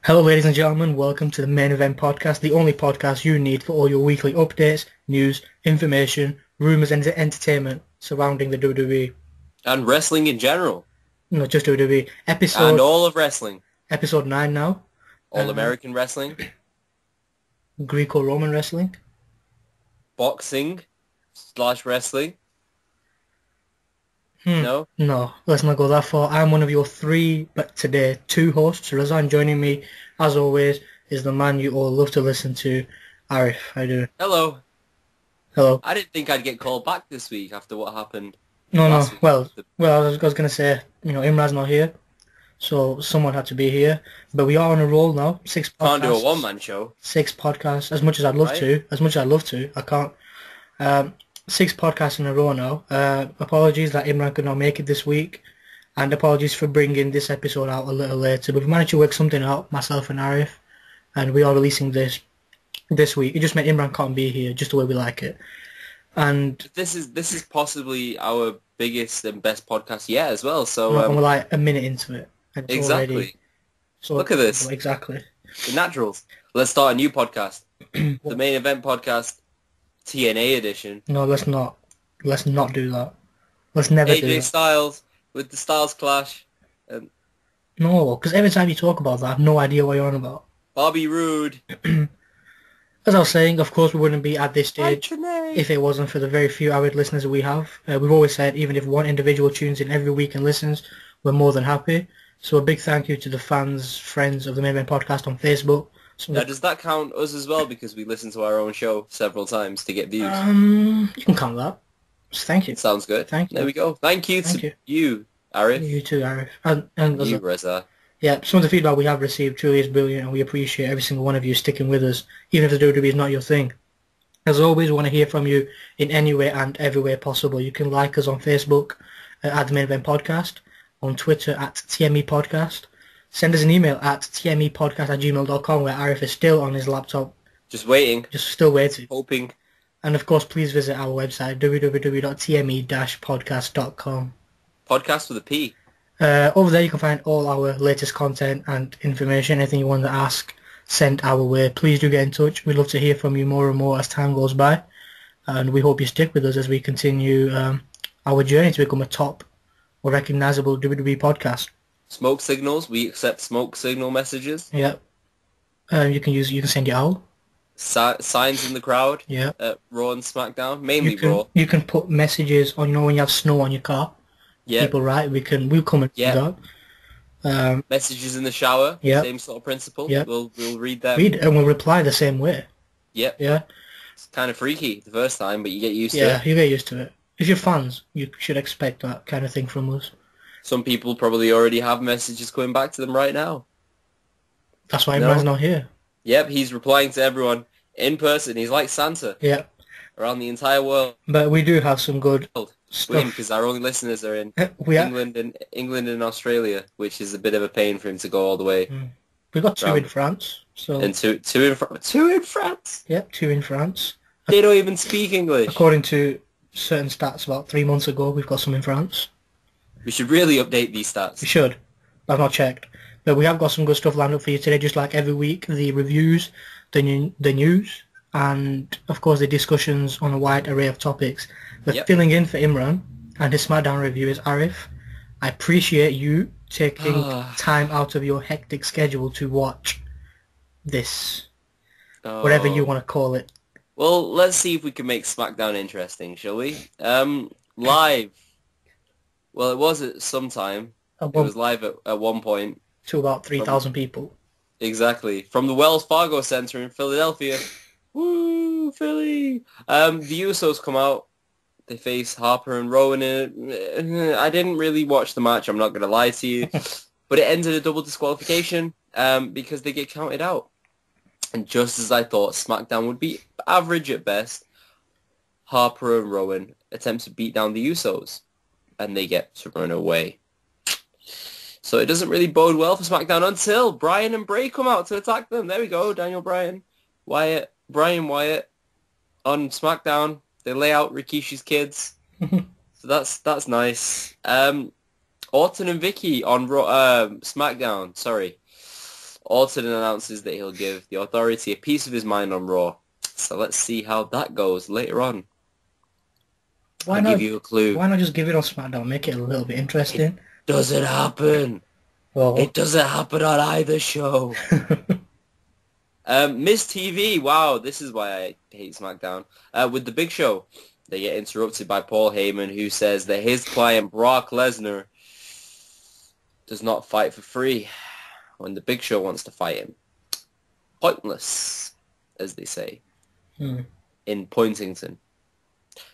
Hello, ladies and gentlemen. Welcome to the Main Event Podcast, the only podcast you need for all your weekly updates, news, information, rumors, and entertainment surrounding the WWE. And wrestling in general. Not just WWE. And all of wrestling. Episode 9 now. All-American wrestling. Greco-Roman wrestling. Boxing/wrestling. No, No? let's not go that far. I'm one of your three, but today, two hosts. Razan joining me, as always, is the man you all love to listen to, Arif. How you doing? Hello. Hello. I didn't think I'd get called back this week after what happened No, last week. well, I was going to say, Imran's not here, so someone had to be here. But we are on a roll now. Six podcasts. Can't do a one-man show. 6 podcasts. As much as I'd love to, I can't. 6 podcasts in a row now. Apologies that Imran could not make it this week, and apologies for bringing this episode out a little later. But we've managed to work something out, myself and Arif, and we are releasing this week. It just meant Imran can't be here, just the way we like it. And This is possibly our biggest and best podcast yet as well. So we're like a minute into it. And it's exactly. already, Look at this. Exactly. The Naturals. Let's start a new podcast. The Main Event Podcast, TNA edition. No, let's not. Let's not do that. Let's never do AJ that. Styles with the Styles Clash. No, because every time you talk about that, I have no idea what you're on about. Bobby Roode. As I was saying, of course, we wouldn't be at this stage Trinae. if it wasn't for the very few avid listeners that we have. We've always said, even if one individual tunes in every week and listens, we're more than happy. So a big thank you to the fans, friends of the Main Event Podcast on Facebook. Now, does that count us as well? Because we listen to our own show several times to get views. You can count that. So thank you. Sounds good. Thank you. There we go. Thank you to you, Arif. You too, Arif. And You, Reza. yeah, some of the feedback we have received truly is brilliant, and we appreciate every single one of you sticking with us, even if the WWE is not your thing. As always, we want to hear from you in any way and every way possible. You can like us on Facebook at the Main Event Podcast, on Twitter at TME Podcast. Send us an email at tmepodcast@gmail.com, where Arif is still on his laptop, Just waiting. just still waiting. Hoping. And of course, please visit our website, www.tme-podcast.com. Podcast with a P. Over there you can find all our latest content and information. Anything you want to ask, send our way. Please do get in touch. We'd love to hear from you more and more as time goes by. And we hope you stick with us as we continue our journey to become a top or recognizable WWE podcast. Smoke signals. We accept smoke signal messages. Yeah. You can send your owl. Signs in the crowd. Yeah. At Raw and SmackDown. Mainly Raw. You can put messages on, when you have snow on your car. Yeah. People write. We'll come and do that. Messages in the shower. Yeah. Same sort of principle. Yeah. We'll read them. And we'll reply the same way. Yep. Yeah. It's kind of freaky the first time, but you get used to Yeah, it. you get used to it. If you're fans, you should expect that kind of thing from us. Some people probably already have messages coming back to them right now. That's why No. Imran's not here. Yep, he's replying to everyone in person. He's like Santa Yeah. around the entire world. But we do have some good Win, stuff. because our only listeners are in We are, England and Australia, which is a bit of a pain for him to go all the way. we got two Round. in France. So And two in France. Yep, two in France. They don't even speak English. According to certain stats about 3 months ago, we've got some in France. We should really update these stats. We should. I've not checked. But we have got some good stuff lined up for you today, just like every week. The reviews, the news, and of course the discussions on a wide array of topics. But Yep. filling in for Imran and his SmackDown review is Arif. I appreciate you taking time out of your hectic schedule to watch this, whatever you want to call it. Well, let's see if we can make SmackDown interesting, shall we? Live. Well, it was at some time. It was live at one point. To about 3,000 people. Exactly. From the Wells Fargo Center in Philadelphia. Woo, Philly. The Usos come out. They face Harper and Rowan. I didn't really watch the match, I'm not going to lie to you. But it ended a double disqualification because they get counted out. And just as I thought SmackDown would be average at best, Harper and Rowan attempt to beat down the Usos. And they get to run away. So it doesn't really bode well for SmackDown until Bryan and Bray come out to attack them. There we go, Daniel Bryan. Bryan Wyatt on SmackDown. They lay out Rikishi's kids. So that's nice. Orton and Vicky on SmackDown. Sorry. Orton announces that he'll give the Authority a piece of his mind on Raw. So let's see how that goes later on. I'll give you a clue. Why not just give it on SmackDown? Make it a little bit interesting. Doesn't happen. Well, it doesn't happen on either show. Miss TV, wow, this is why I hate SmackDown. With the Big Show, they get interrupted by Paul Heyman, who says that his client Brock Lesnar does not fight for free when the Big Show wants to fight him. Pointless, as they say in Pointington.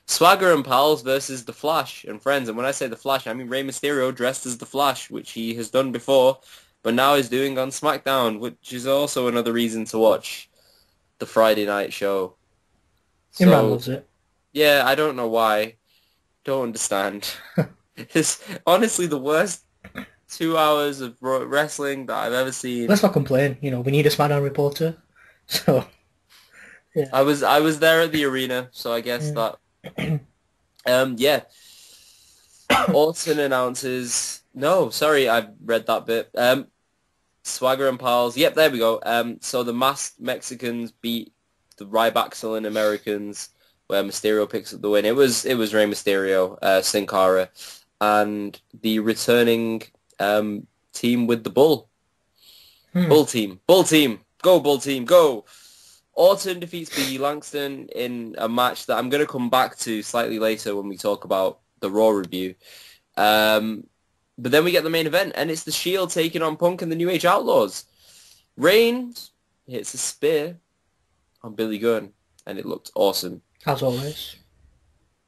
Swagger and Pals versus The Flash and friends. And when I say The Flash, I mean Rey Mysterio dressed as The Flash, which he has done before, but now is doing on SmackDown, which is also another reason to watch the Friday night show. Imran loves it. Yeah, I don't know why. Don't understand. It's honestly the worst 2 hours of wrestling that I've ever seen. Let's not complain. You know, we need a SmackDown reporter. So, yeah. I was there at the arena, so I guess that... yeah. Orton announces... No, sorry, I read that bit. Swagger and Pals. Yep, there we go. So the masked Mexicans beat the Ryback Sullen Americans, where Mysterio picks up the win. It was Rey Mysterio, Sin Cara, and the returning team with the Bull. Bull team. Go, Bull team, go! Orton defeats Biggie Langston in a match that I'm going to come back to slightly later when we talk about the Raw review. But then we get the main event, and it's the Shield taking on Punk and the New Age Outlaws. Reigns hits a spear on Billy Gunn, and it looked awesome. As always.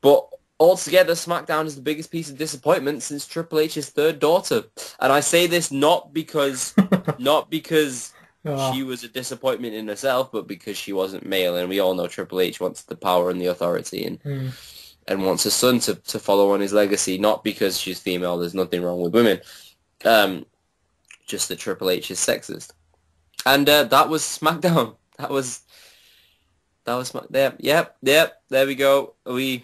But altogether, SmackDown is the biggest piece of disappointment since Triple H's third daughter. And I say this not because she was a disappointment in herself, but because she wasn't male. And we all know Triple H wants the power and the authority and wants his son to follow on his legacy, not because she's female. There's nothing wrong with women. Just that Triple H is sexist. And that was SmackDown. That was SmackDown. Yep, there we go. The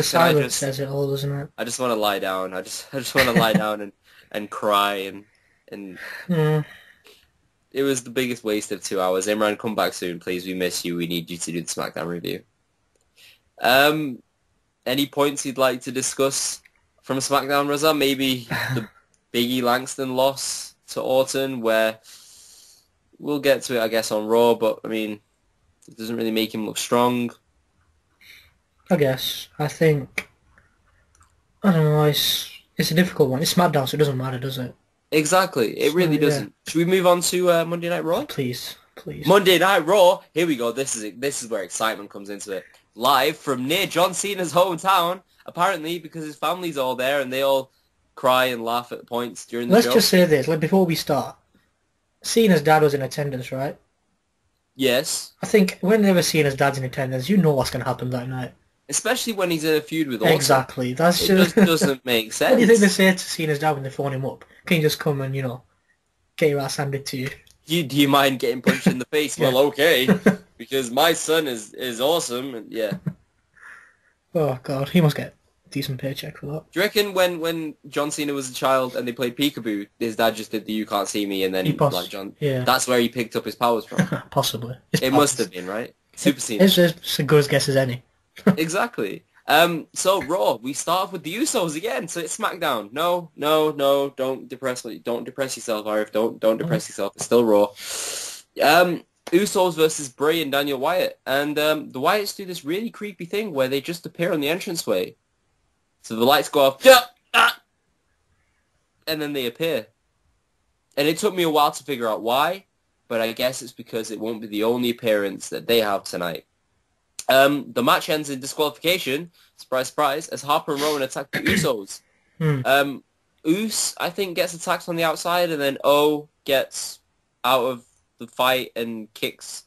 silence says it all, doesn't it? I just want to lie down. I just want to lie down and cry and it was the biggest waste of 2 hours. Imran, come back soon, please. We miss you. We need you to do the SmackDown review. Any points you'd like to discuss from SmackDown, Raza? Maybe the Biggie Langston loss to Orton, where we'll get to it, I guess, on Raw, but, I mean, it doesn't really make him look strong. I guess. I think... I don't know, it's a difficult one. It's SmackDown, so it doesn't matter, does it? Exactly. It really doesn't. Yeah. Should we move on to Monday Night Raw? Please. Monday Night Raw. Here we go. This is where excitement comes into it. Live from near John Cena's hometown, apparently, because his family's all there and they all cry and laugh at points during the show. Let's just say this, before we start. Cena's dad was in attendance, right? Yes. I think whenever Cena's dad's in attendance, you know what's going to happen that night. Especially when he's in a feud with Orton. Exactly. It just doesn't make sense. What do you think they say to Cena's dad when they phone him up? Can you just come and, get your ass handed to you? Do you mind getting punched in the face? Yeah. Well, okay. Because my son is awesome. And yeah. Oh, God. He must get a decent paycheck for that. Do you reckon when John Cena was a child and they played peekaboo, his dad just did the You Can't See Me and then that's where he picked up his powers from? Possibly. It must have been, right? Super Cena. It's as good as guess as any. Exactly. So Raw, we start off with the Usos again. So it's SmackDown. No, don't depress yourself, Arif. Don't depress yourself. It's still Raw. Usos versus Bray and Daniel Wyatt, and the Wyatts do this really creepy thing where they just appear on the entranceway. So the lights go off, and then they appear. And it took me a while to figure out why, but I guess it's because it won't be the only appearance that they have tonight. The match ends in disqualification, surprise, surprise, as Harper and Rowan attack the Usos. Us, I think, gets attacked on the outside, and then O gets out of the fight and kicks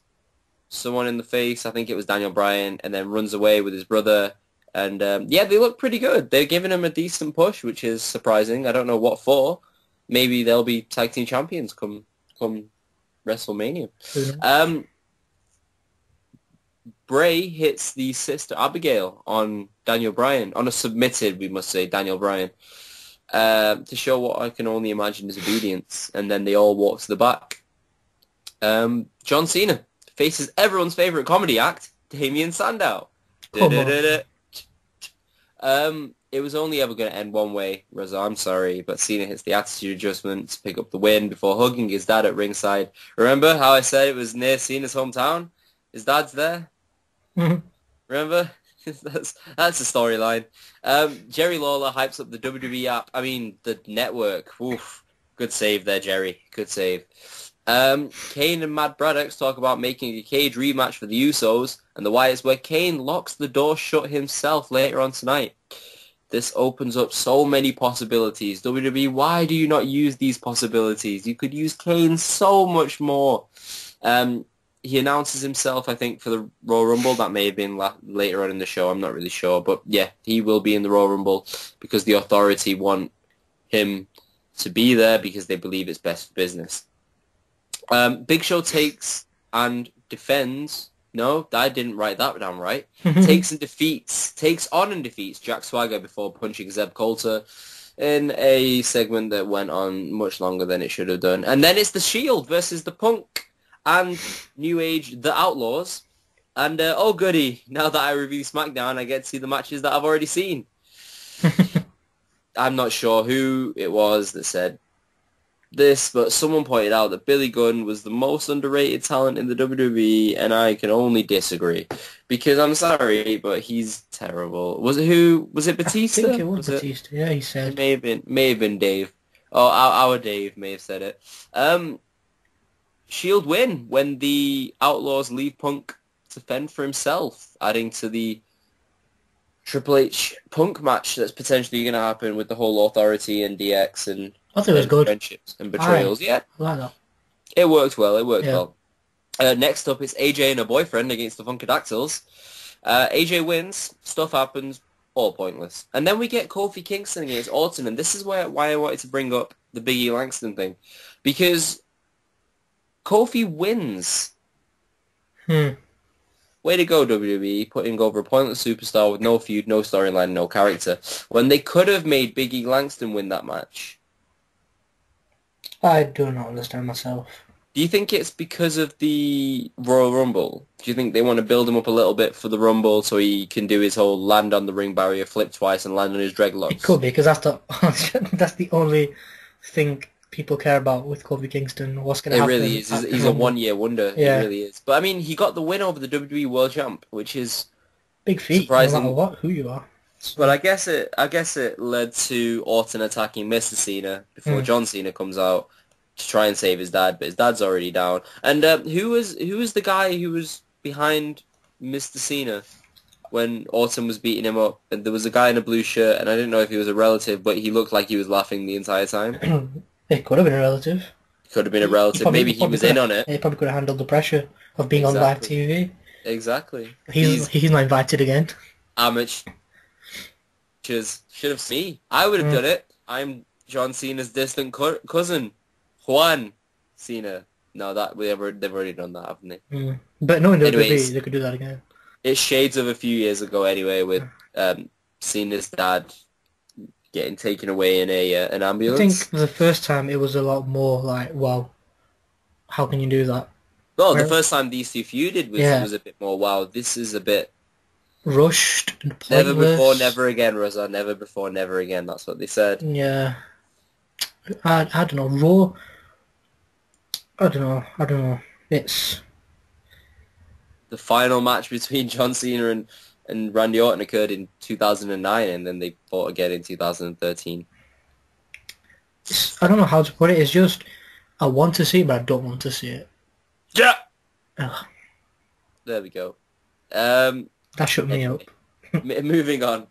someone in the face. I think it was Daniel Bryan, and then runs away with his brother. And, yeah, they look pretty good. They're giving him a decent push, which is surprising. I don't know what for. Maybe they'll be tag team champions come WrestleMania. Bray hits the sister Abigail on Daniel Bryan, on a submitted, we must say, Daniel Bryan, to show what I can only imagine is obedience. And then they all walk to the back. John Cena faces everyone's favorite comedy act, Damien Sandow. Come on. It was only ever going to end one way, Reza. I'm sorry, but Cena hits the attitude adjustment to pick up the win before hugging his dad at ringside. Remember how I said it was near Cena's hometown? His dad's there. Mhm. Remember? that's the storyline. Jerry Lawler hypes up the WWE app. I mean, the network. Oof. Good save there, Jerry. Good save. Kane and Matt Braddock talk about making a cage rematch for the Usos and the Wyatts, where Kane locks the door shut himself later on tonight. This opens up so many possibilities. WWE, why do you not use these possibilities? You could use Kane so much more. He announces himself, I think, for the Royal Rumble. That may have been later on in the show. I'm not really sure. But yeah, he will be in the Royal Rumble because the Authority want him to be there because they believe it's best for business. Big Show takes and defends. No, I didn't write that down right. Takes on and defeats Jack Swagger before punching Zeb Coulter in a segment that went on much longer than it should have done. And then it's the Shield versus the Punk and New Age, the Outlaws. And oh goody, now that I review SmackDown, I get to see the matches that I've already seen. I'm not sure who it was that said this, but someone pointed out that Billy Gunn was the most underrated talent in the WWE, and I can only disagree because I'm sorry, but he's terrible. Was it Batista? I think it was Batista. Yeah, he said. It may have been Dave. Oh, our Dave may have said it. Shield win when the Outlaws leave Punk to fend for himself, adding to the Triple H Punk match that's potentially going to happen with the whole Authority and DX and I thought it was good. Friendships and betrayals. Yeah, I like that. it worked well. Well. Next up, it's AJ and her boyfriend against the Funkadactyls. AJ wins. Stuff happens. All pointless. And then we get Kofi Kingston against Orton, and this is why I wanted to bring up the Big E Langston thing, because Kofi wins. Way to go, WWE, putting over a pointless superstar with no feud, no storyline, no character, when they could have made Big E Langston win that match. I do not understand myself. Do you think it's because of the Royal Rumble? Do you think they want to build him up a little bit for the Rumble so he can do his whole land on the ring barrier, flip twice, and land on his dreadlocks? It could be, because that's the only thing people care about with Kofi Kingston. What's going to happen? It really is. He's a one-year wonder. Yeah. It really is. But, I mean, he got the win over the WWE World Champ, which is big feat, surprising. no matter who you are. But I guess it led to Orton attacking Mr. Cena before John Cena comes out to try and save his dad, but his dad's already down. And who was the guy who was behind Mr. Cena when Orton was beating him up? And there was a guy in a blue shirt, and I didn't know if he was a relative, but he looked like he was laughing the entire time. It could have been a relative. Could have been a relative. Maybe he was in on it. He probably could have handled the pressure of being on live TV. Exactly. He's not invited again. Amateurs should have seen me. I would have done it. I'm John Cena's distant cousin, Juan Cena. No, they've already done that, haven't they? But no, in the WWE, they could do that again. It's shades of a few years ago anyway, with Cena's dad getting taken away in an ambulance. I think the first time it was a lot more like, wow, how can you do that? Well, the first time these two feuded was a bit more, wow, this is a bit rushed and pointless. Never before, never again, Rosa. Never before, never again. That's what they said. Yeah. I don't know. Raw. I don't know. It's the final match between John Cena and Randy Orton occurred in 2009, and then they fought again in 2013. I don't know how to put it. It's just I want to see it, but I don't want to see it. Yeah. Ugh. There we go. That shut me up. Moving on.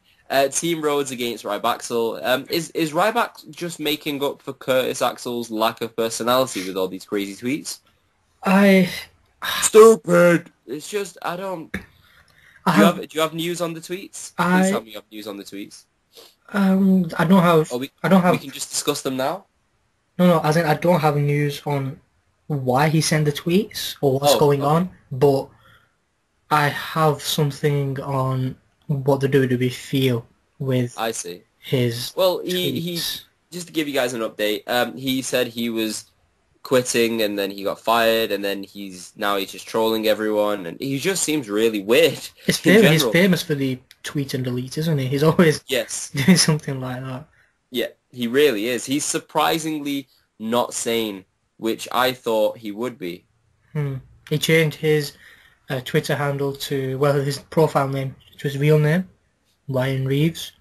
Team Rhodes against Ryback. Is Ryback just making up for Curtis Axel's lack of personality with all these crazy tweets? Stupid! It's just, I don't... Do you have news on the tweets? Please tell me you have news on the tweets. I don't have... We can just discuss them now? No, as in I don't have news on why he sent the tweets or what's going on, but I have something on what the WWE feel with his Well, tweets. he just to give you guys an update, he said he was quitting, and then he got fired, and then he's just trolling everyone, and he just seems really weird. He's famous for the tweet and delete, isn't he? He's always doing something like that. Yeah, he really is. He's surprisingly not sane, which I thought he would be. He changed his Twitter handle to, well, his profile name to his real name, Ryan Reeves.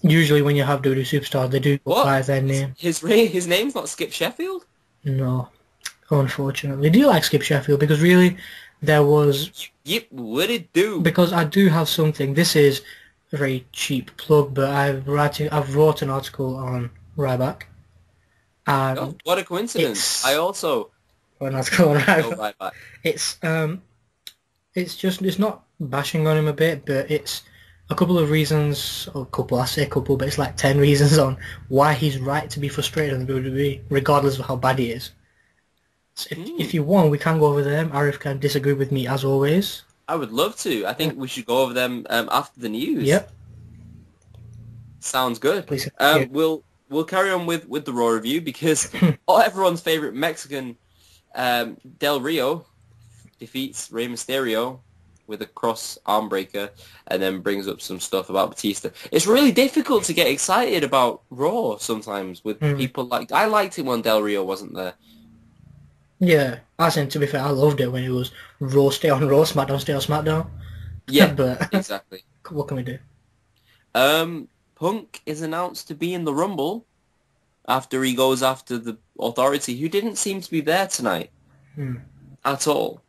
Usually when you have WWE superstars, they do go by their name. His name's not Skip Sheffield? No, unfortunately. Do you like Skip Sheffield? Because really, there was... Yep, what it do? Because I do have something. This is a very cheap plug, but I've wrote an article on Ryback. Oh, what a coincidence! I also an article on Ryback. It's not bashing on him a bit, but it's a couple of reasons, I say a couple, but it's like 10 reasons on why he's right to be frustrated on the WWE, regardless of how bad he is. So if you want, we can go over them. Arif can disagree with me as always. I would love to. I think we should go over them after the news. Yep. Sounds good. Please. We'll carry on with the Raw review because everyone's favorite Mexican, Del Rio, defeats Rey Mysterio with a cross arm breaker and then brings up some stuff about Batista. It's really difficult to get excited about Raw sometimes with people like... I liked it when Del Rio wasn't there. Yeah, to be fair, I loved it when it was Raw stay on Raw, SmackDown stay on SmackDown. Yeah, but exactly. What can we do? Punk is announced to be in the Rumble after he goes after the Authority, who didn't seem to be there tonight at all.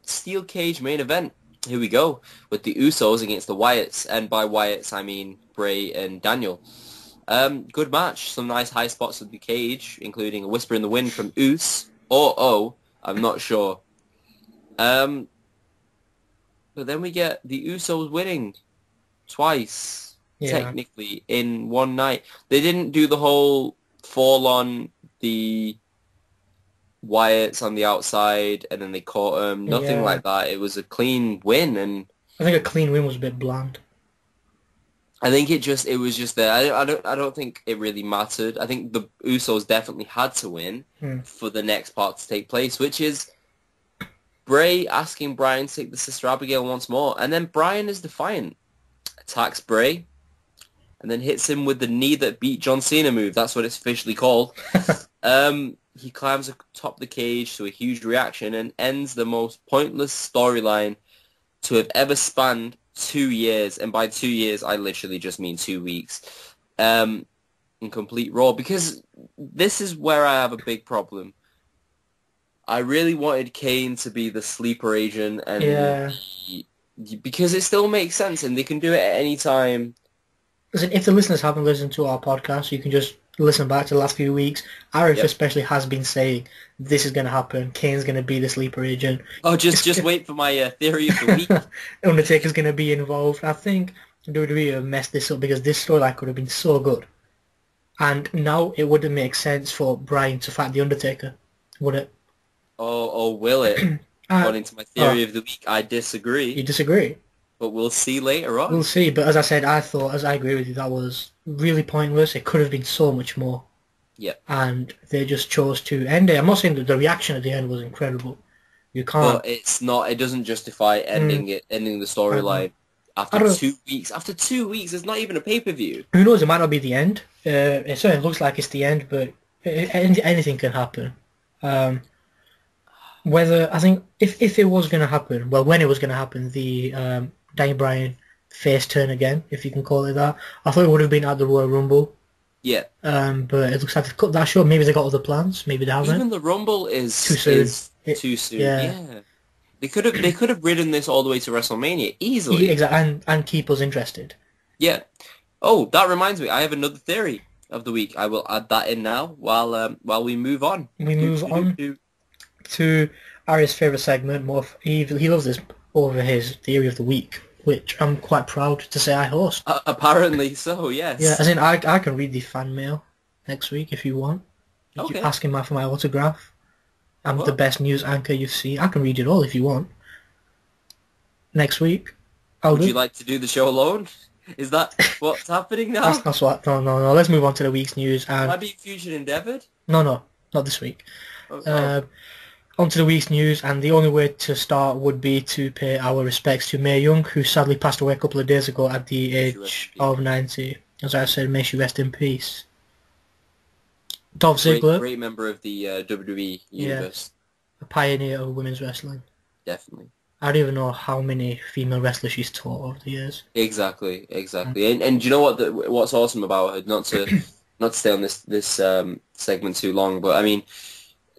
Steel Cage main event. Here we go with the Usos against the Wyatts, and by Wyatts I mean Bray and Daniel. Good match. Some nice high spots with the cage, including a whisper in the wind from Us. I'm not sure. But then we get the Usos winning twice, technically, in one night. They didn't do the whole fall on the Wyatts on the outside and then they caught him. Nothing like that. It was a clean win, and I think a clean win was a bit bland. I think it was just there. I don't think it really mattered. I think the Usos definitely had to win for the next part to take place, which is Bray asking Bryan to take the Sister Abigail once more, and then Bryan is defiant, attacks Bray, and then hits him with the knee that beat John Cena move. That's what it's officially called. He climbs atop the cage to a huge reaction and ends the most pointless storyline to have ever spanned 2 years, and by 2 years I literally just mean 2 weeks, in complete Raw, because this is where I have a big problem. I really wanted Kane to be the sleeper agent, and because it still makes sense, and they can do it at any time. Listen, if the listeners haven't listened to our podcast, you can just listen back to the last few weeks. Arif especially has been saying this is going to happen. Kane's going to be the sleeper agent. Oh, just wait for my theory of the week. Undertaker's going to be involved. I think WWE have messed this up because this storyline could have been so good. And now it wouldn't make sense for Bryan to fight The Undertaker, would it? Oh, will it? According to my theory of the week, I disagree. You disagree? But we'll see later on. We'll see, but as I said, I agree with you, that was really pointless. It could have been so much more. Yeah. And they just chose to end it. I'm not saying that the reaction at the end was incredible. You can't... But it's not, it doesn't justify ending the storyline after 2 weeks. After 2 weeks, it's not even a pay-per-view. Who knows, it might not be the end. It certainly looks like it's the end, but anything can happen. Whether, I think, if it was going to happen, well, when it was going to happen, the Daniel Bryan face turn again, if you can call it that, I thought it would have been at the Royal Rumble. Yeah. But it looks like they've cut that short. Maybe they got other plans. Maybe they haven't. Even the Rumble is too soon. Too soon. Yeah. They could have ridden this all the way to WrestleMania easily. Yeah, exactly, and keep us interested. Yeah. Oh, that reminds me. I have another theory of the week. I will add that in now while we move on. We move on to Ari's favourite segment. He loves this over his theory of the week, which I'm quite proud to say I host. Apparently so, yes. Yeah, as in I can read the fan mail next week if you want. Okay. Asking for my autograph. I'm the best news anchor you've seen. I can read it all if you want. Next week. Would you like to do the show alone? Is that what's happening now? That's what. No. Let's move on to the week's news. And Might be future endeavoured. No, not this week. Oh. On to the week's news, and the only way to start would be to pay our respects to Mae Young, who sadly passed away a couple of days ago at the age of 90. As I said, may she rest in peace. Dolph Ziggler, Great member of the WWE universe. A pioneer of women's wrestling. Definitely. I don't even know how many female wrestlers she's taught over the years. Exactly. And do you know what's awesome about her? Not to stay on this segment too long, but I mean,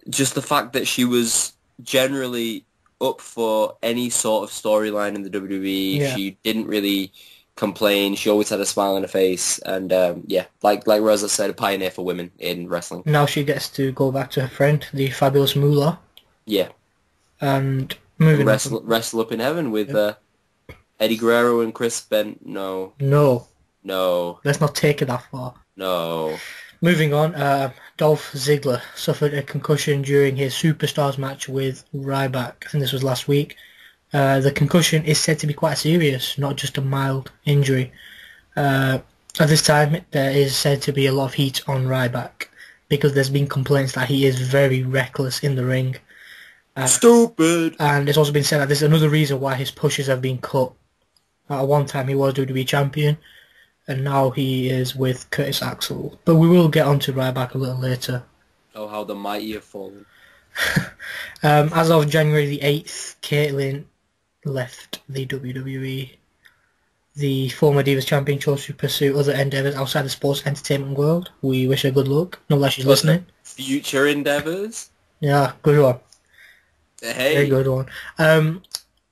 just the fact that she was generally up for any sort of storyline in the WWE. Yeah. She didn't really complain. She always had a smile on her face, and like Rosa said, a pioneer for women in wrestling. Now she gets to go back to her friend, the fabulous Moolah. Yeah. And wrestle up in heaven with Eddie Guerrero and Chris Bent. No. Let's not take it that far. No. Moving on, Dolph Ziggler suffered a concussion during his Superstars match with Ryback. I think this was last week. The concussion is said to be quite serious, not just a mild injury. At this time, there is said to be a lot of heat on Ryback because there's been complaints that he is very reckless in the ring. Stupid! And it's also been said that this is another reason why his pushes have been cut. At one time, he was WWE champion, and now he is with Curtis Axel. But we will get onto Ryback a little later. Oh, how the mighty have fallen. As of January the 8th, Caitlyn left the WWE. The former Divas Champion chose to pursue other endeavours outside the sports entertainment world. We wish her good luck. Not that she's listening. Future endeavours? Yeah, good one. Hey. Very good one.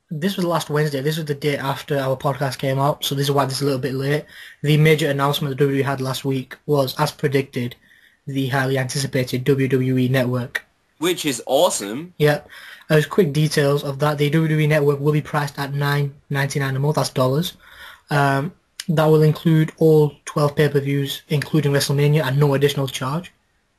This was last Wednesday. This was the day after our podcast came out, so this is why this is a little bit late. The major announcement the WWE had last week was, as predicted, the highly anticipated WWE Network. Which is awesome. Yeah. As quick details of that, the WWE Network will be priced at $9.99 a month. That's dollars. That will include all 12 pay-per-views, including WrestleMania, at no additional charge.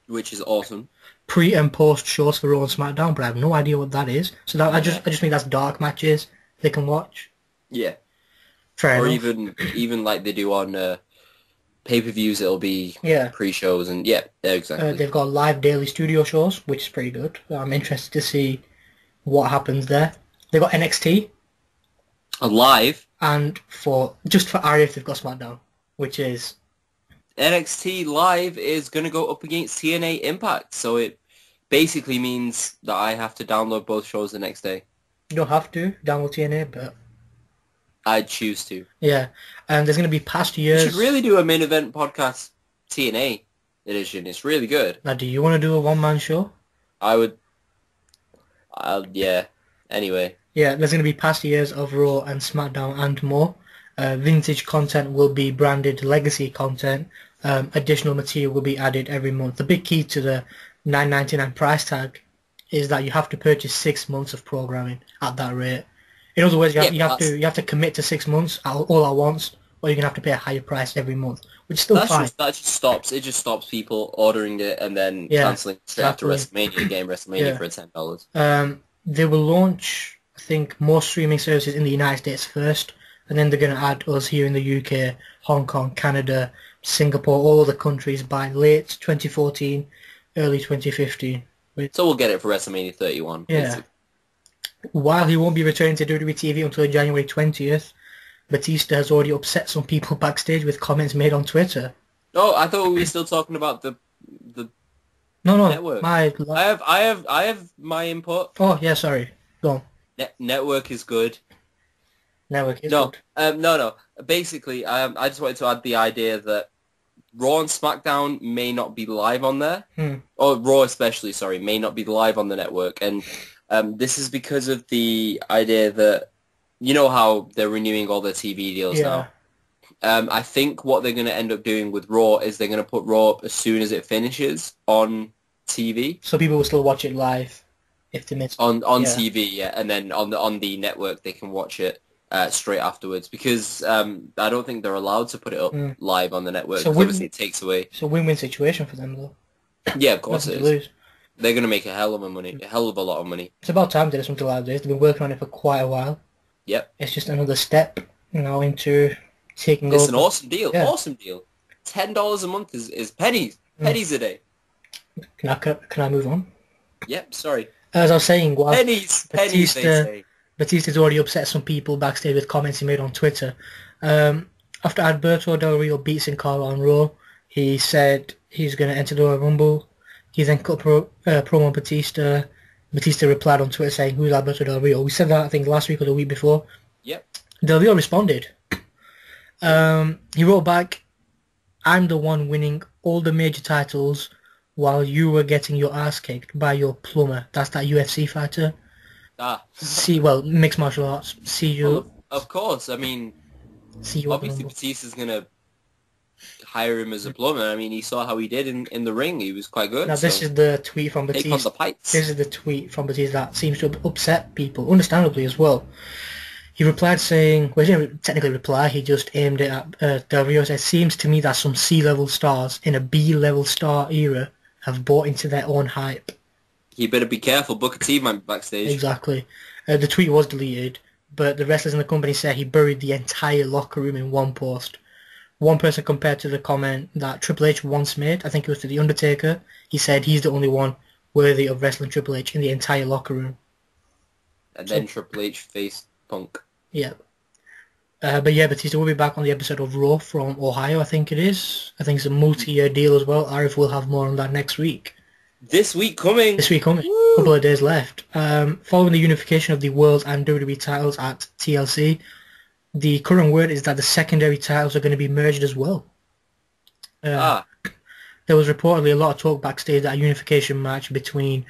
Which is awesome. Pre and post shows for Raw and SmackDown, but I have no idea what that is. So that I just think that's dark matches they can watch. Yeah. Fair or enough. even like they do on pay-per-views, it'll be pre-shows and exactly. They've got live daily studio shows, which is pretty good. I'm interested to see what happens there. They've got NXT. Live? And for RF, they've got SmackDown, which is... NXT Live is going to go up against TNA Impact, so it basically means that I have to download both shows the next day. You don't have to download TNA, but... I'd choose to. Yeah, and there's going to be past years... You should really do a main event podcast TNA edition. It's really good. Now, do you want to do a one-man show? I would... yeah. Anyway. Yeah, there's going to be past years of Raw and SmackDown and more. Vintage content will be branded legacy content. Additional material will be added every month. The big key to the $9.99 price tag is that you have to purchase 6 months of programming at that rate. In other words, you have to commit to 6 months all at once, or you're gonna have to pay a higher price every month, which is still fine. That just stops people ordering it and then cancelling straight after WrestleMania, getting WrestleMania for $10. They will launch, I think, more streaming services in the United States first, and then they're going to add us here in the UK, Hong Kong, Canada, Singapore, all other countries by late 2014, early 2015. So we'll get it for WrestleMania 31. Yeah. Basically. While he won't be returning to WWE TV until January 20th, Batista has already upset some people backstage with comments made on Twitter. Oh, I thought we were still talking about the No, network. I have my input. Oh, yeah, sorry. Go on. Network is good. Network is good. No. Basically, I just wanted to add the idea that Raw and SmackDown may not be live on there. Or Raw especially, sorry, may not be live on the network. And this is because of the idea that, you know how they're renewing all their TV deals now. I think what they're going to end up doing with Raw is they're going to put Raw up as soon as it finishes on TV. So people will still watch it live if they miss on TV, and then on the network they can watch it straight afterwards, because I don't think they're allowed to put it up live on the network. So obviously it takes away. It's a win-win situation for them, though. Yeah, of course it is. They're going to make a hell of a lot of money. It's about time they did something like this. They've been working on it for quite a while. Yep. It's just another step, into taking over. It's an awesome deal. Yeah. Awesome deal. $10 a month is pennies. Pennies a day. Can I move on? Yep, sorry. As I was saying, whilst Pennies, they say. Batista's already upset some people backstage with comments he made on Twitter. After Alberto Del Rio beat Sin Cara on Raw, he said he's going to enter the Royal Rumble. He then cut promo on Batista. Batista replied on Twitter saying, "Who's Alberto Del Rio?" We said that, I think, last week or the week before. Yep. Del Rio responded. He wrote back, "I'm the one winning all the major titles while you were getting your ass kicked by your plumber." That's that UFC fighter. Mixed martial arts. See you. Well, of course. I mean, see you obviously Batista's going to hire him as a plumber. I mean, he saw how he did in the ring. He was quite good. Now, this is the tweet from Batista. Take on the pipes. This is the tweet from Batista that seems to upset people, understandably as well. He replied saying, well, he didn't technically reply, he just aimed it at Del Rio. It seems to me that some C-level stars in a B-level star era have bought into their own hype. You better be careful. Booker T might be backstage. Exactly. The tweet was deleted, but the wrestlers in the company said he buried the entire locker room in one post. One person compared to the comment that Triple H once made, I think it was to The Undertaker, he said he's the only one worthy of wrestling Triple H in the entire locker room. And then Triple H faced Punk. Yeah. But yeah, Batista will be back on the episode of Raw from Ohio, I think it is. I think it's a multi-year deal as well. Arif will have more on that next week. This week coming. Woo! A couple of days left. Following the unification of the World and WWE titles at TLC, the current word is that the secondary titles are going to be merged as well. There was reportedly a lot of talk backstage that a unification match between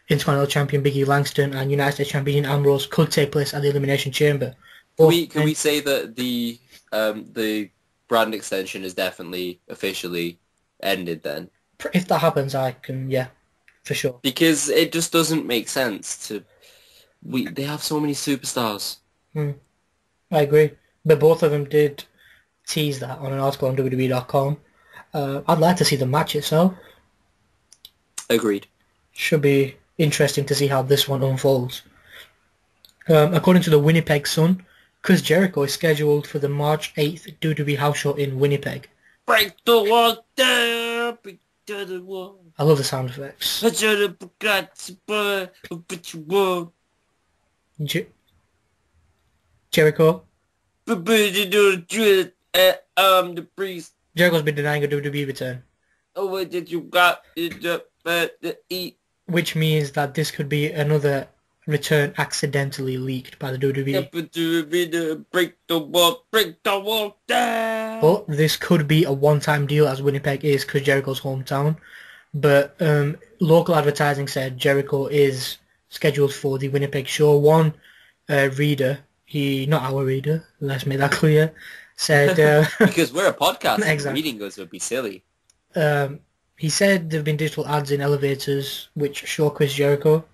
Intercontinental Champion Big E Langston and United States Champion Ambrose could take place at the Elimination Chamber. Can we say that the brand extension is definitely officially ended then? If that happens, I can, yeah, for sure. Because it just doesn't make sense to... They have so many superstars. I agree. But both of them did tease that on an article on WWE.com. I'd like to see the match itself. Agreed. Should be interesting to see how this one unfolds. According to the Winnipeg Sun, Chris Jericho is scheduled for the March 8th WWE house show in Winnipeg. Break the wall down, break the wall. I love the sound effects. Jericho. The priest. Jericho's been denying a WWE return. Oh, what did you got to eat? Which means that this could be another return accidentally leaked by the WWE. Break the wall down. But this could be a one-time deal, as Winnipeg is Chris Jericho's hometown. But local advertising said Jericho is scheduled for the Winnipeg show. One reader, not our reader, let's make that clear, said... because we're a podcast, exactly. Reading us would be silly. He said there have been digital ads in elevators which show Chris Jericho,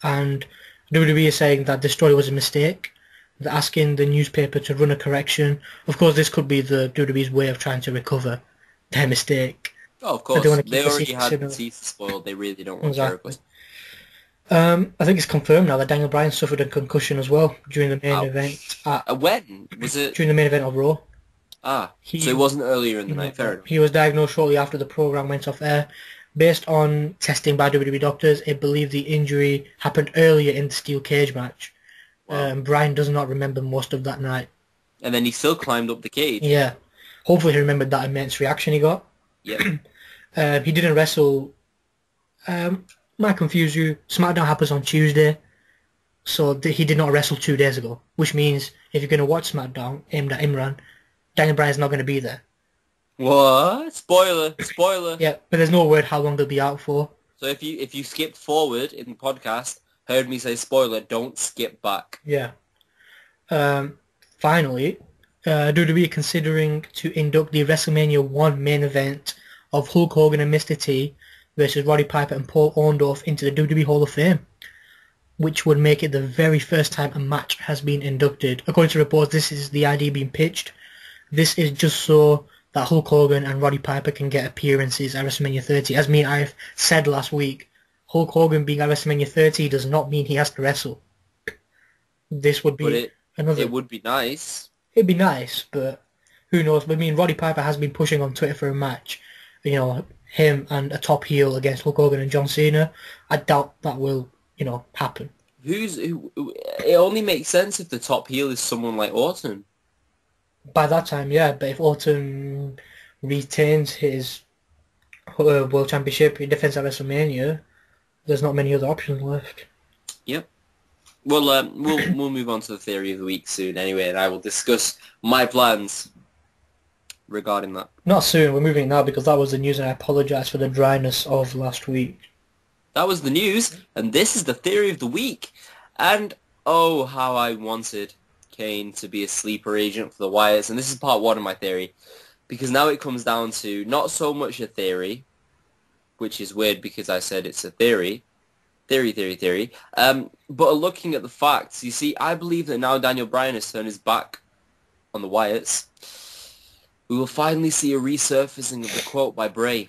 and WWE is saying that this story was a mistake. They're asking the newspaper to run a correction. Of course, this could be the WWE's way of trying to recover their mistake. Oh, of course. They already had the seats spoiled. They really don't want Jericho. I think it's confirmed now that Daniel Bryan suffered a concussion as well during the main event. When? Was it? During the main event of Raw. So it wasn't earlier in the night, fair enough. He was diagnosed shortly after the program went off air. Based on testing by WWE doctors, it believed the injury happened earlier in the steel cage match. Wow. Bryan does not remember most of that night. And then he still climbed up the cage. Yeah. Hopefully he remembered that immense reaction he got. Yeah. He didn't wrestle... might confuse you. SmackDown happens on Tuesday. So he did not wrestle 2 days ago. Which means if you're going to watch SmackDown aimed at Imran, Daniel Bryan's not going to be there. What? Spoiler. Yeah, but there's no word how long they'll be out for. So if you skipped forward in the podcast, heard me say spoiler, don't skip back. Yeah. Finally, WWE considering to induct the WrestleMania 1 main event of Hulk Hogan and Mr. T versus Roddy Piper and Paul Orndorff into the WWE Hall of Fame, which would make it the very first time a match has been inducted. According to reports, this is the idea being pitched. This is just so that Hulk Hogan and Roddy Piper can get appearances at WrestleMania 30. As me and I said last week, Hulk Hogan being at WrestleMania 30 does not mean he has to wrestle. This would be another... It would be nice. It'd be nice, but who knows? But I mean, Roddy Piper has been pushing on Twitter for a match. You know, him and a top heel against Hulk Hogan and John Cena, I doubt that will, happen. It only makes sense if the top heel is someone like Orton. By that time, yeah, but if Orton retains his World Championship, he defends at WrestleMania, there's not many other options left. Yep. Well, we'll move on to the theory of the week soon anyway, and I will discuss my plans regarding that. Not soon, we're moving now because that was the news, and I apologise for the dryness of last week. That was the news, and this is the theory of the week. And, oh, how I wanted Kane to be a sleeper agent for the Wyatts, and this is part one of my theory, because now it comes down to not so much a theory, which is weird because I said it's a theory, but looking at the facts. You see, I believe that now Daniel Bryan has turned his back on the Wyatts, we will finally see a resurfacing of the quote by Bray,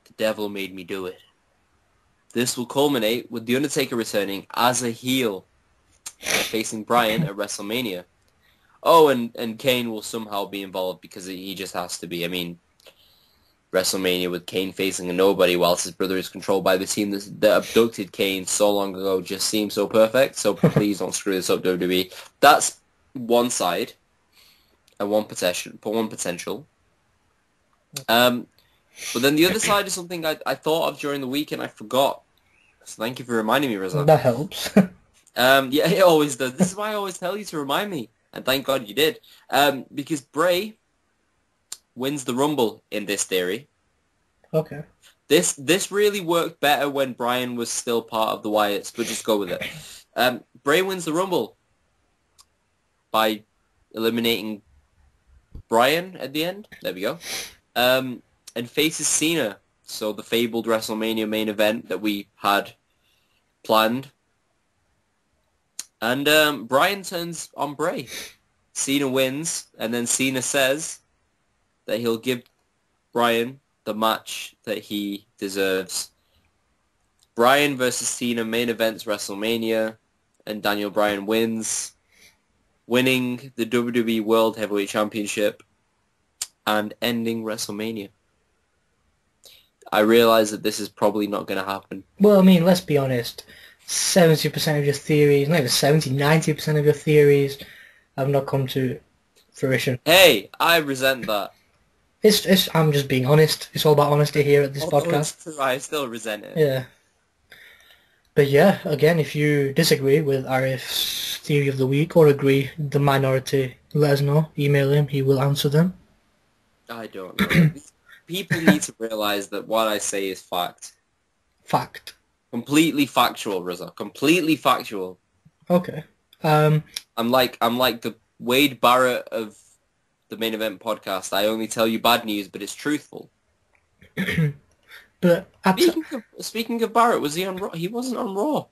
"The devil made me do it." This will culminate with The Undertaker returning as a heel, facing Bryan at WrestleMania. Oh, and Kane will somehow be involved because he just has to be. I mean, WrestleMania with Kane facing a nobody whilst his brother is controlled by the team that abducted Kane so long ago just seems so perfect. So please don't screw this up, WWE. That's one side and one potential. But then the other side is something I thought of during the week and I forgot. So thank you for reminding me, Rizzo. That helps. Yeah, it always does. This is why I always tell you to remind me. And thank God you did. Because Bray wins the Rumble in this theory. Okay. This really worked better when Bryan was still part of the Wyatts, but just go with it. Bray wins the Rumble by eliminating Bryan at the end. There we go. And faces Cena. So the fabled WrestleMania main event that we had planned. And Bryan turns on Bray. Cena wins, and then Cena says that he'll give Bryan the match that he deserves. Bryan versus Cena main events WrestleMania, and Daniel Bryan wins, winning the WWE World Heavyweight Championship and ending WrestleMania. I realize that this is probably not going to happen. Well, I mean, let's be honest. 70% of your theories, not even 70, 90% of your theories have not come to fruition. Hey, I resent that. I'm just being honest. It's all about honesty here at this podcast. It's true, I still resent it. Yeah. But yeah, again, if you disagree with Arif's theory of the week or agree, the minority, let us know. Email him. He will answer them. I don't know. People need to realize that what I say is fact. Fact. Completely factual, Rizza. Completely factual. Okay. I'm like the Wade Barrett of the Main Event podcast. I only tell you bad news, but it's truthful. But speaking of Barrett, was he on Raw? He wasn't on Raw.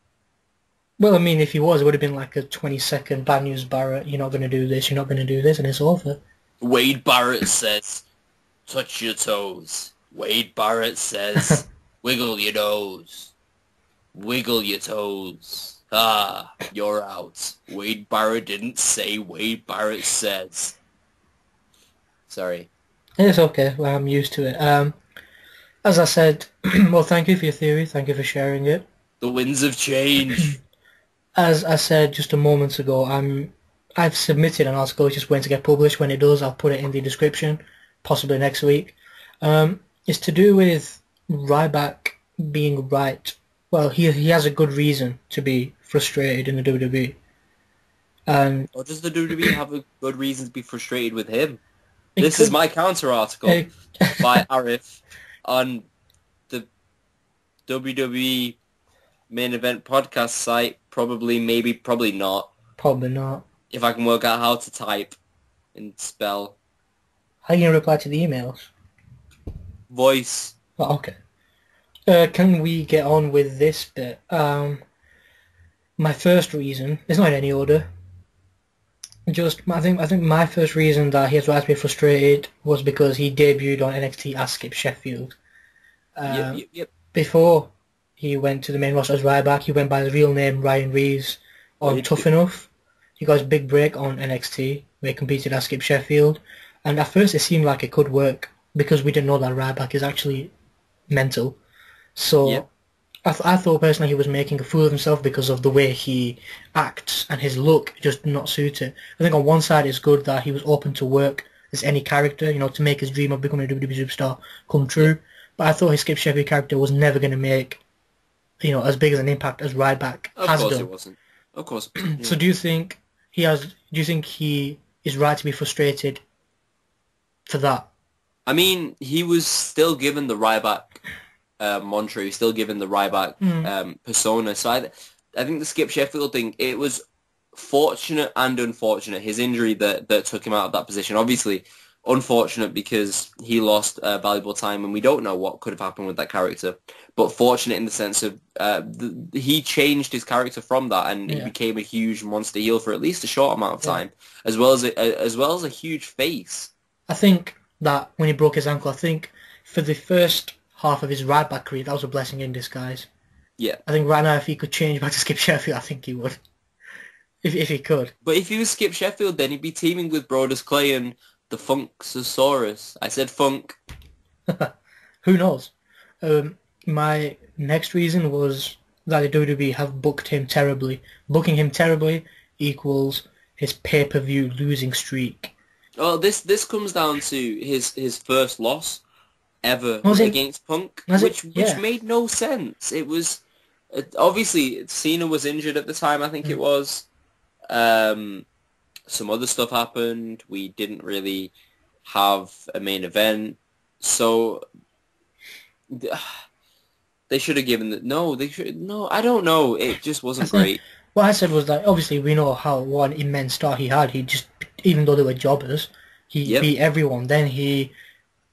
Well, I mean, if he was, it would have been like a 20-second bad news, Barrett. You're not going to do this. You're not going to do this, and it's over. Wade Barrett says, "Touch your toes." Wade Barrett says, "Wiggle your nose. Wiggle your toes. Ah, you're out." Wade Barrett didn't say. Wade Barrett says. Sorry. It's okay. Well, I'm used to it. As I said, well, thank you for your theory. Thank you for sharing it. The winds of change. As I said just a moment ago, I've submitted an article. It's just waiting to get published. When it does, I'll put it in the description, possibly next week. It's to do with Ryback being right. Well, he has a good reason to be frustrated in the WWE. Or does the WWE have a good reason to be frustrated with him? This is my counter article by Arif on the WWE Main Event podcast site. Probably not. Probably not. If I can work out how to type and spell. How are you going to reply to the emails? Voice. Oh, okay. Can we get on with this bit? My first reason, it's not in any order. I think my first reason that he has right to be frustrated was because he debuted on NXT as Skip Sheffield. Yep. Before he went to the main roster as Ryback, he went by his real name Ryan Reeves on Tough Enough. He got his big break on NXT where he competed as Skip Sheffield. And at first it seemed like it could work because we didn't know that Ryback is actually mental. So I thought personally he was making a fool of himself because of the way he acts and his look just not suit it. I think on one side it's good that he was open to work as any character, to make his dream of becoming a WWE superstar come true. But I thought his Skip Sheffield character was never going to make, as big as an impact as Ryback has done. Of course it wasn't. Of course. So do you think he is right to be frustrated for that? I mean, he was still given the Ryback mantra. He was still given the Ryback persona. So I think the Skip Sheffield thing, it was fortunate and unfortunate. His injury that took him out of that position. Obviously, unfortunate because he lost valuable time, and we don't know what could have happened with that character. But fortunate in the sense of he changed his character from that, and he became a huge monster heel for at least a short amount of time, as well as a huge face. I think that when he broke his ankle, I think for the first half of his Ryback career, that was a blessing in disguise. Yeah. I think right now, if he could change back to Skip Sheffield, I think he would. If he could. But if he was Skip Sheffield, then he'd be teaming with Brodus Clay and the Funksasaurus. I said Funk. Who knows? My next reason was that the WWE have booked him terribly. Booking him terribly equals his pay-per-view losing streak. Oh, this comes down to his first loss ever against Punk, which made no sense. It was obviously Cena was injured at the time. I think it was. Some other stuff happened. We didn't really have a main event, so they should have given the no. I don't know. It just wasn't great. What I said was that obviously we know what an immense star he had. He just, even though they were jobbers, he beat everyone. Then he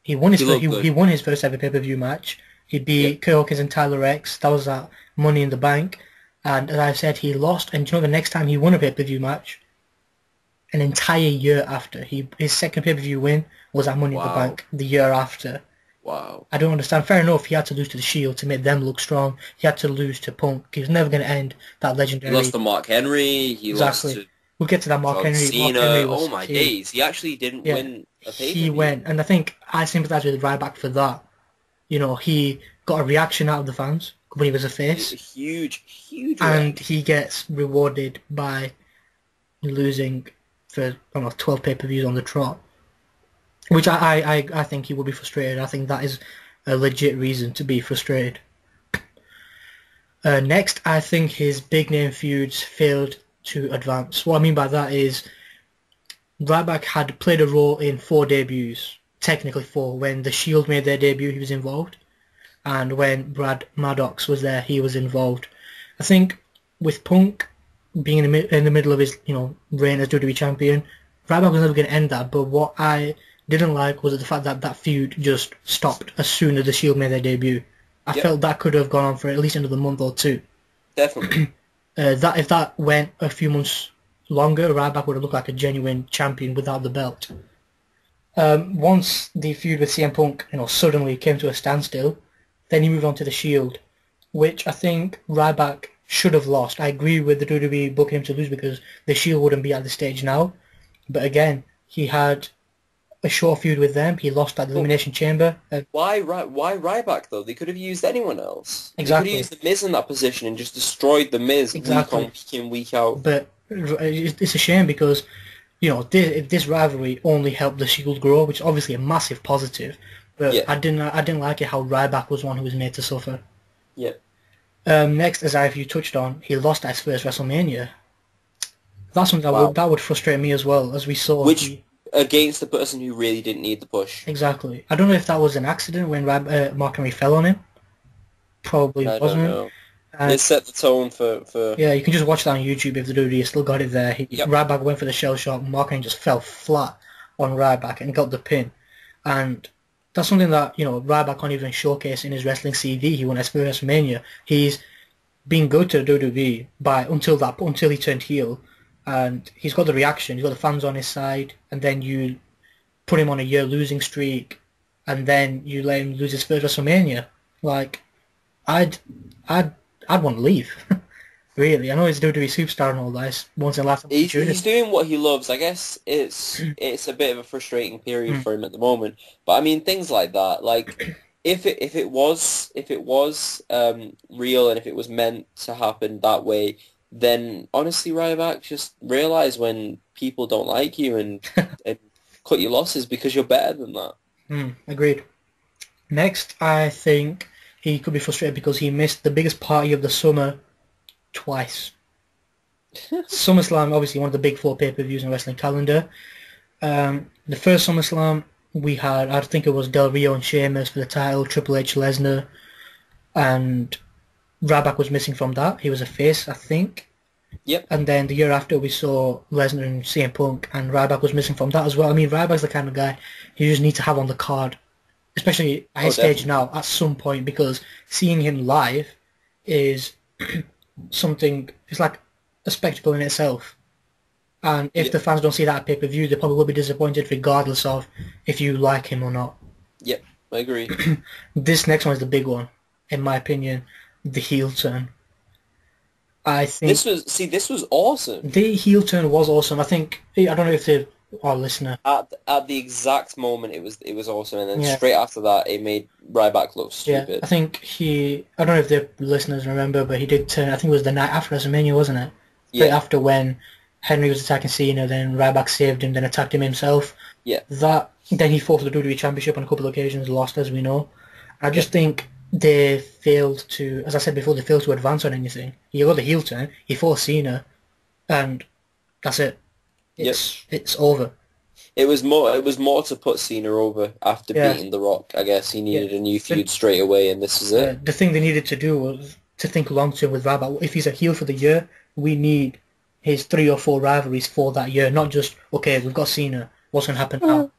won his first ever pay-per-view match. He beat Kurt Hawkins and Tyler X. That was that Money in the Bank. And as I said, he lost. And the next time he won a pay-per-view match, an entire year after, his second pay-per-view win was at Money in the Bank the year after. Wow. I don't understand. Fair enough, he had to lose to the Shield to make them look strong. He had to lose to Punk. He was never going to end that legendary... He lost to Mark Henry. He lost to... We'll get to that Mark Henry. Cena. Mark Henry oh my days. He actually didn't win a pay-per-view. He went. And I think I sympathise with Ryback for that. He got a reaction out of the fans when he was a face. It's a huge and he gets rewarded by losing for 12 pay-per-views on the trot, which I think he will be frustrated. I think that is a legit reason to be frustrated. Next, I think his big name feuds failed to advance. What I mean by that is Ryback had played a role in 4 debuts, technically 4. When the Shield made their debut, he was involved, and when Brad Maddox was there, he was involved. I think with Punk being in the middle of his reign as WWE champion, Ryback was never going to end that. But what I didn't like was the fact that that feud just stopped as soon as the Shield made their debut. I felt that could have gone on for at least another month or 2. Definitely. That if that went a few months longer, Ryback would have looked like a genuine champion without the belt. Once the feud with CM Punk, suddenly came to a standstill, then he moved on to the Shield, which I think Ryback should have lost. I agree with the WWE booking him to lose because the Shield wouldn't be at the stage now. But again, he had a short feud with them. He lost at the Elimination Chamber. Why Ryback, though? They could have used anyone else. Exactly. They could have used The Miz in that position and just destroyed The Miz week on, week in, week out. But it's a shame because, this rivalry only helped the Shield grow, which is obviously a massive positive. But I didn't like it how Ryback was one who was made to suffer. Yeah. Next, as you touched on, he lost at his first WrestleMania. That's something that would frustrate me as well, as we saw. Against the person who really didn't need the push. Exactly. I don't know if that was an accident when Mark Henry fell on him. Probably wasn't. I don't know. It set the tone for... Yeah, you can just watch that on YouTube if the WWE still got it there. Ryback went for the shell shock, Mark Henry just fell flat on Ryback and got the pin. And that's something that, Ryback can't even showcase in his wrestling CV. He won his first WrestleMania. He's been good to the WWE until he turned heel. And he's got the reaction, he's got the fans on his side, and then you put him on a year losing streak, and then you let him lose his first WrestleMania. Like, I'd want to leave. Really, I know he's a WWE superstar and all that. It's once in a lifetime opportunity. He's doing what he loves. I guess it's a bit of a frustrating period for him at the moment. But I mean, things like that, like if it was real and if it was meant to happen that way, then honestly, Ryback, just realize when people don't like you and cut your losses because you're better than that. Agreed. Next, I think he could be frustrated because he missed the biggest party of the summer twice. SummerSlam, obviously one of the big four pay-per-views in wrestling calendar. The first SummerSlam, we had, I think it was Del Rio and Sheamus for the title, Triple H, Lesnar, and Ryback was missing from that. He was a face, I think. Yep. And then the year after, we saw Lesnar and CM Punk, and Ryback was missing from that as well. I mean, Ryback's the kind of guy you just need to have on the card, especially at his stage now, at some point, because seeing him live is something, it's like a spectacle in itself. And if the fans don't see that at pay-per-view, they probably will be disappointed regardless of if you like him or not. Yep, I agree. This next one is the big one, in my opinion, the heel turn. I think this was awesome. The heel turn was awesome. I think, I don't know if our listener at the exact moment it was awesome, and then straight after that it made Ryback look stupid. Yeah, I think I don't know if the listeners remember, but he did turn. I think it was the night after WrestleMania, wasn't it? Straight after when Henry was attacking Cena, then Ryback saved him, then attacked him himself. Yeah. Then he fought for the WWE Championship on a couple of occasions, lost as we know. I just think they failed to, as I said before, they failed to advance on anything. You got the heel turn, he fought Cena, and that's it. It's over. It was more to put Cena over after beating The Rock. I guess he needed a new feud straight away, and this is it. The thing they needed to do was to think long term with Ryback. If he's a heel for the year, we need his 3 or 4 rivalries for that year, not just, okay, we've got Cena, what's going to happen now?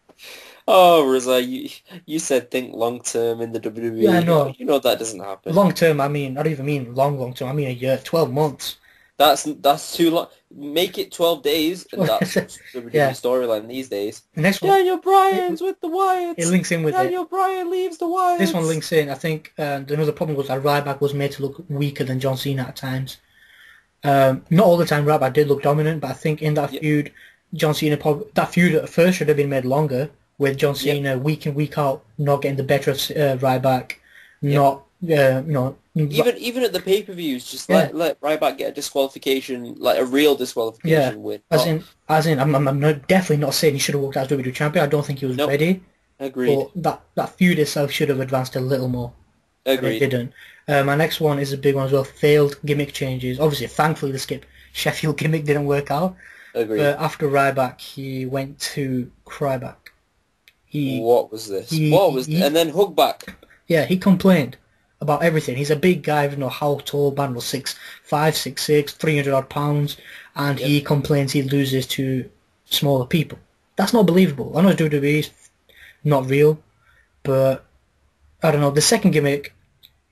Oh, Rizza, you said think long term in the WWE. Yeah, I know. You know that doesn't happen. Long term, I mean, I don't even mean long term, I mean a year, 12 months. That's too long. Make it 12 days, and that's WWE storyline these days. The next one, Daniel Bryan's with the Wyatts. It links in with Daniel Bryan leaves the Wyatts. This one links in. I think another problem was that Ryback was made to look weaker than John Cena at times. Not all the time Ryback did look dominant, but I think in that feud, John Cena that feud at first should have been made longer, with John Cena week in week out not getting the better of Ryback, not even at the pay-per-views, just let Ryback get a disqualification, like a real disqualification win. As in, I'm definitely not saying he should have walked out as WWE champion. I don't think he was ready. Agreed. But that feud itself should have advanced a little more. Agreed. It didn't. My next one is a big one as well. Failed gimmick changes. Obviously, thankfully, the Skip Sheffield gimmick didn't work out. Agreed. After Ryback, he went to Cryback. What was this? And then Hugback. Yeah, he complained about everything. He's a big guy. I don't know how tall. Man was 6'5", 6'6", 300 odd pounds, and he complains he loses to smaller people. That's not believable. I know WWE's not real, but I don't know. The second gimmick,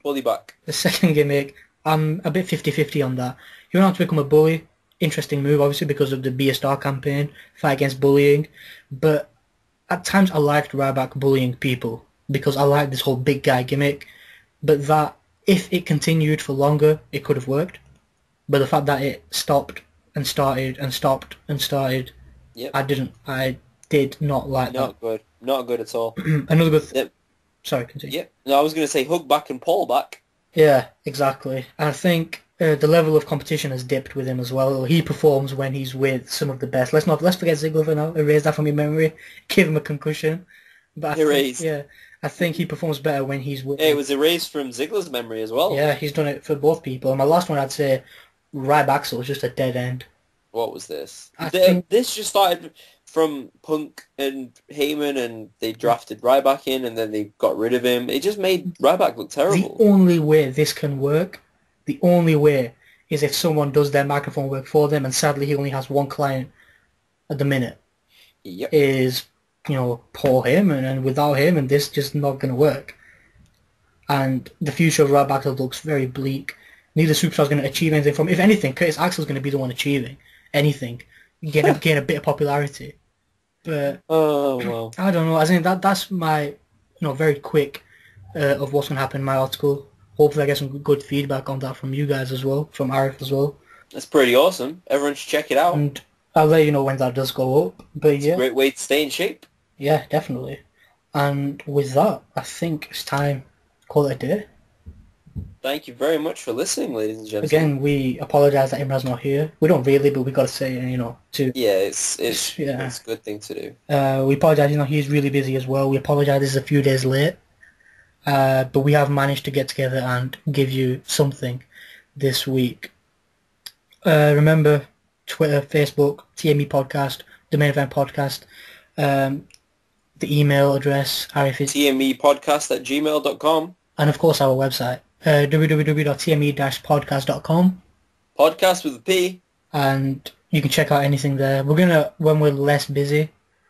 bully back. The second gimmick, I'm a bit 50-50 on that. He went on to become a bully. Interesting move, obviously, because of the Be a Star campaign, fight against bullying. But at times I liked Ryback bullying people because I liked this whole big guy gimmick. But that, if it continued for longer, it could have worked. But the fact that it stopped and started and stopped and started, I did not like that. Not good. Not good at all. Another good... Sorry, continue. Yep. No, I was going to say Hugback and Paul back. Yeah, exactly. And I think the level of competition has dipped with him as well. He performs when he's with some of the best. Let's forget Ziggler for now. Erase that from your memory. Give him a concussion. But I think he performs better when he's with... It was erased from Ziggler's memory as well. Yeah, he's done it for both people. And my last one, I'd say Ryback was just a dead end. What was this? This just started from Punk and Heyman, and they drafted Ryback in, and then they got rid of him. It just made Ryback look terrible. The only way this can work, the only way, is if someone does their microphone work for them, and sadly he only has one client at the minute. Yep. Is, Paul Heyman, and without him, and this just not going to work. And the future of Ryback looks very bleak. Neither superstar's going to achieve anything from. If anything, Curtis Axel's going to be the one achieving anything, gain a bit of popularity. But I don't know. I think that's my very quick of what's going to happen in my article. Hopefully, I get some good feedback on that from you guys as well, from Arif as well. That's pretty awesome. Everyone should check it out. And I'll let you know when that does go up. But it's a great way to stay in shape. Yeah, definitely. And with that, I think it's time to call it a day. Thank you very much for listening, ladies and gentlemen. Again, we apologise that Imran's not here. We don't really, but we got to say it, Yeah, it's yeah. a good thing to do. We apologise, he's really busy as well. We apologise this is a few days late. But we have managed to get together and give you something this week. Remember, Twitter, Facebook, TME Podcast, the Main Event Podcast. The email address, Arif, is tmepodcast@gmail.com. And of course our website, www.tme-podcast.com. Podcast with a P. And you can check out anything there. When we're less busy.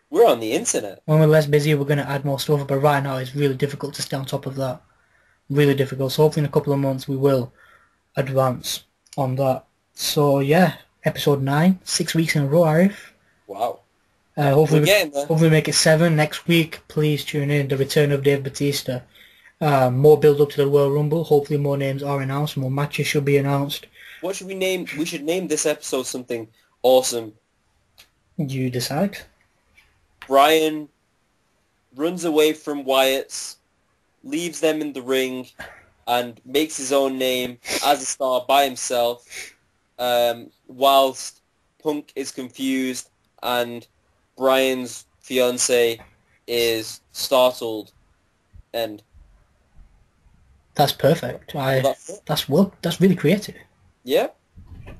We're on the internet. When we're less busy, we're going to add more stuff. But right now, it's really difficult to stay on top of that. Really difficult. So hopefully in a couple of months, we will advance on that. So yeah, episode 9, 6 weeks in a row, Arif. Wow. Hopefully make it 7 next week. Please tune in. The return of Dave Bautista. More build up to the Royal Rumble. Hopefully more names are announced. More matches should be announced. What should we name? We should name this episode something awesome. You decide. Brian runs away from Wyatt's, leaves them in the ring, and makes his own name as a star by himself, whilst Punk is confused and Brian's fiance is startled. And that's perfect. That's really creative. Yeah.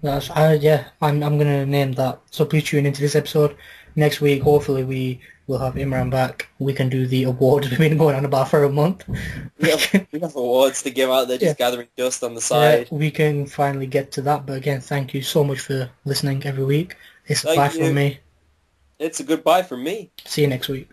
I'm gonna name that. So please tune into this episode. Next week, hopefully, we will have Imran back. We can do the awards we've been going on about for a month. We have awards to give out. They're just gathering dust on the side. Yeah, we can finally get to that. But again, thank you so much for listening every week. It's a bye from me. It's a goodbye from me. See you next week.